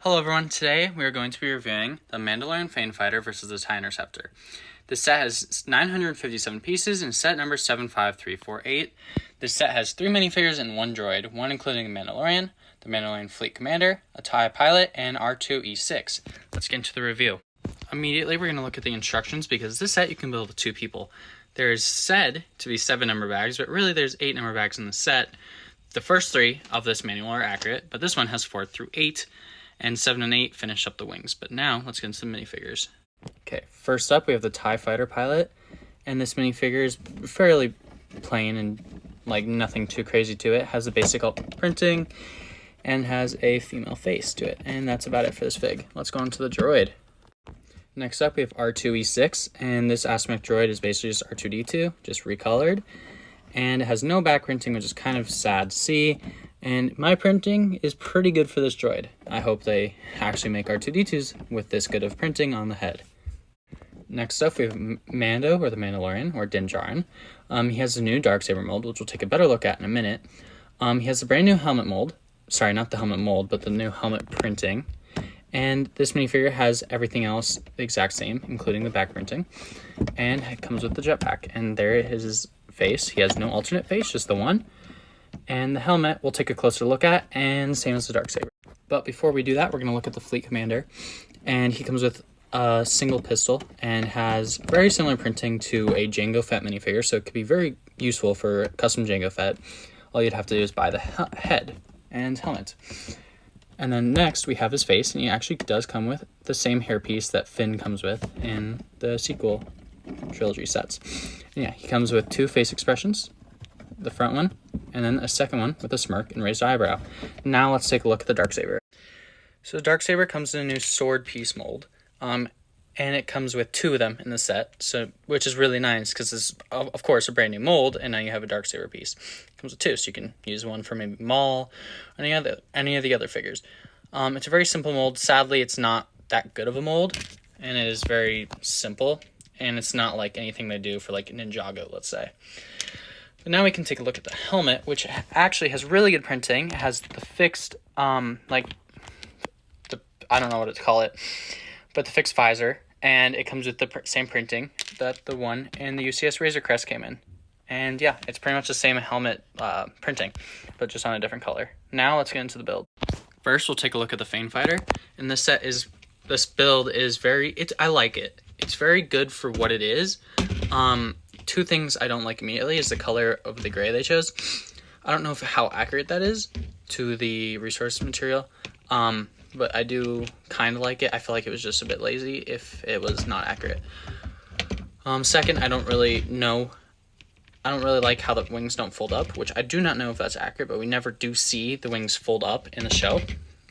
Hello everyone, today we are going to be reviewing the Mandalorian Fighter versus the TIE Interceptor. This set has 957 pieces and set number 75348. This set has 3 minifigures and 1 droid, one including the Mandalorian Fleet Commander, a TIE Pilot, and R2-E6. Let's get into the review. Immediately we're going to look at the instructions because this set you can build with 2 people. There's said to be 7 number bags, but really there's 8 number bags in the set. The first 3 of this manual are accurate, but this one has 4 through 8. And 7 and 8 finish up the wings. But now, let's get into some minifigures. Okay, first up we have the TIE Fighter Pilot. And this minifigure is fairly plain and nothing too crazy to it. Has the basic printing and has a female face to it. And that's about it for this fig. Let's go on to the droid. Next up we have R2-E6. And this aspect droid is basically just R2-D2, just recolored. And it has no back printing, which is kind of sad to see. And my printing is pretty good for this droid. I hope they actually make R2-D2s with this good of printing on the head. Next up, we have Mando, or the Mandalorian, or Din Djarin. He has a new Darksaber mold, which we'll take a better look at in a minute. He has a brand new helmet mold. Sorry, not the helmet mold, but the new helmet printing. And this minifigure has everything else the exact same, including the back printing. And it comes with the jetpack. And there is his face. He has no alternate face, just the one. And the helmet we'll take a closer look at, and same as the Darksaber. But before we do that, we're going to look at the Fleet Commander. And he comes with a single pistol and has very similar printing to a Jango Fett minifigure, so it could be very useful for custom Jango Fett. All you'd have to do is buy the head and helmet. And then next we have his face, and he actually does come with the same hairpiece that Finn comes with in the sequel trilogy sets. And yeah, he comes with 2 face expressions. The front one, and then a second one with a smirk and raised eyebrow. Now let's take a look at the Darksaber. So the Darksaber comes in a new sword piece mold, and it comes with 2 of them in the set, which is really nice because it's of course a brand new mold, and now you have a Darksaber piece. It comes with 2, so you can use one for maybe Maul, or any of the other figures. It's a very simple mold. Sadly, it's not that good of a mold, and it is very simple, and it's not like anything they do for like Ninjago, let's say. But now we can take a look at the helmet, which actually has really good printing. It has the fixed, I don't know what to call it, but the fixed visor, and it comes with the same printing that the one in the UCS Razor Crest came in. And yeah, it's pretty much the same helmet printing, but just on a different color. Now let's get into the build. First, we'll take a look at the Famg Fighter, and this build is I like it. It's very good for what it is. 2 things I don't like immediately is the color of the gray they chose. I don't know how accurate that is to the resource material, but I do kind of like it. I feel like it was just a bit lazy if it was not accurate. Second, I don't really like how the wings don't fold up, which I do not know if that's accurate, but we never do see the wings fold up in the show.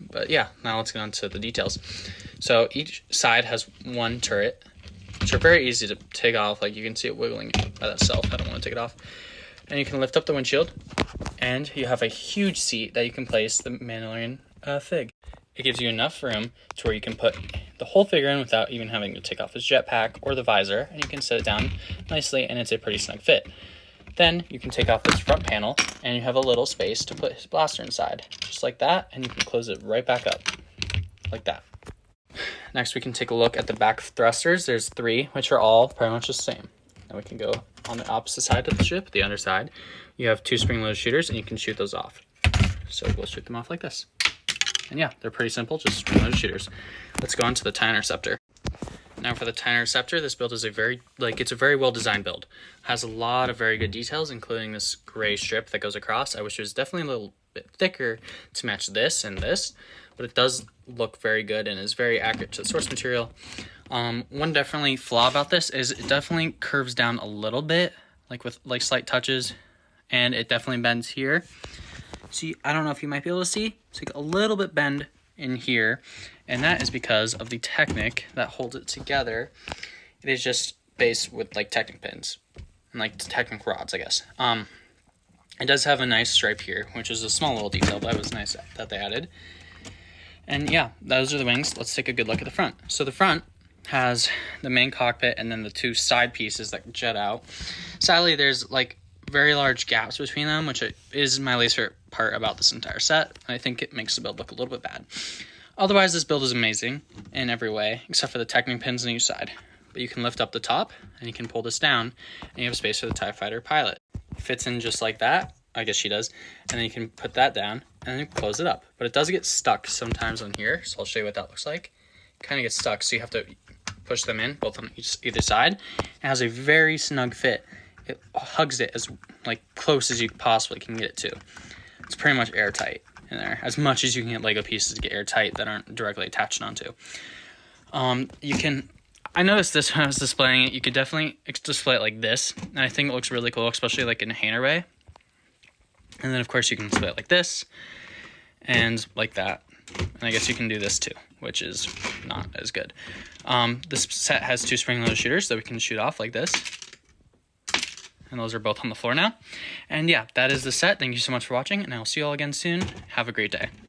But yeah, now let's get on to the details. So each side has 1 turret, which are very easy to take off. You can see it wiggling by itself. I don't want to take it off. And you can lift up the windshield, and you have a huge seat that you can place the Mandalorian fig. It gives you enough room to where you can put the whole figure in without even having to take off his jetpack or the visor, and you can set it down nicely, and it's a pretty snug fit. Then you can take off this front panel, and you have a little space to put his blaster inside, just like that, and you can close it right back up, like that. Next, we can take a look at the back thrusters. There's 3, which are all pretty much the same. Now we can go on the opposite side of the ship, the underside. You have 2 spring-loaded shooters, and you can shoot those off. So we'll shoot them off like this. And yeah, they're pretty simple, just spring-loaded shooters. Let's go on to the TIE Interceptor. Now for the TIE Interceptor, this build is a very well-designed build. It has a lot of very good details, including this gray strip that goes across. I wish it was definitely a little bit thicker to match this and this, but it does look very good and is very accurate to the source material. One definitely flaw about this is it definitely curves down a little bit, with slight touches, and it definitely bends here. See, I don't know if you might be able to see, it's a little bit bend in here, and that is because of the Technic that holds it together. It is just based with Technic pins and Technic rods, I guess. It does have a nice stripe here, which is a small little detail, but it was nice that they added. And yeah, those are the wings. Let's take a good look at the front. So the front has the main cockpit and then the 2 side pieces that jet out. Sadly, there's very large gaps between them, which is my least favorite part about this entire set. And I think it makes the build look a little bit bad. Otherwise, this build is amazing in every way, except for the technic pins on each side. But you can lift up the top, and you can pull this down, and you have space for the TIE Fighter pilot. It fits in just like that. I guess she does. And then you can put that down, and then close it up. But it does get stuck sometimes on here, so I'll show you what that looks like. It kind of gets stuck, so you have to push them in, both on either side. It has a very snug fit. It hugs it as close as you possibly can get it to. It's pretty much airtight in there, as much as you can get Lego pieces to get airtight that aren't directly attached onto. I noticed this when I was displaying it. You could definitely display it like this, and I think it looks really cool, especially like in a hangar bay. And then of course you can display it like this, and like that. And I guess you can do this too, which is not as good. This set has 2 spring-loaded shooters that we can shoot off like this. And those are both on the floor now. And yeah, that is the set. Thank you so much for watching, and I will see you all again soon. Have a great day.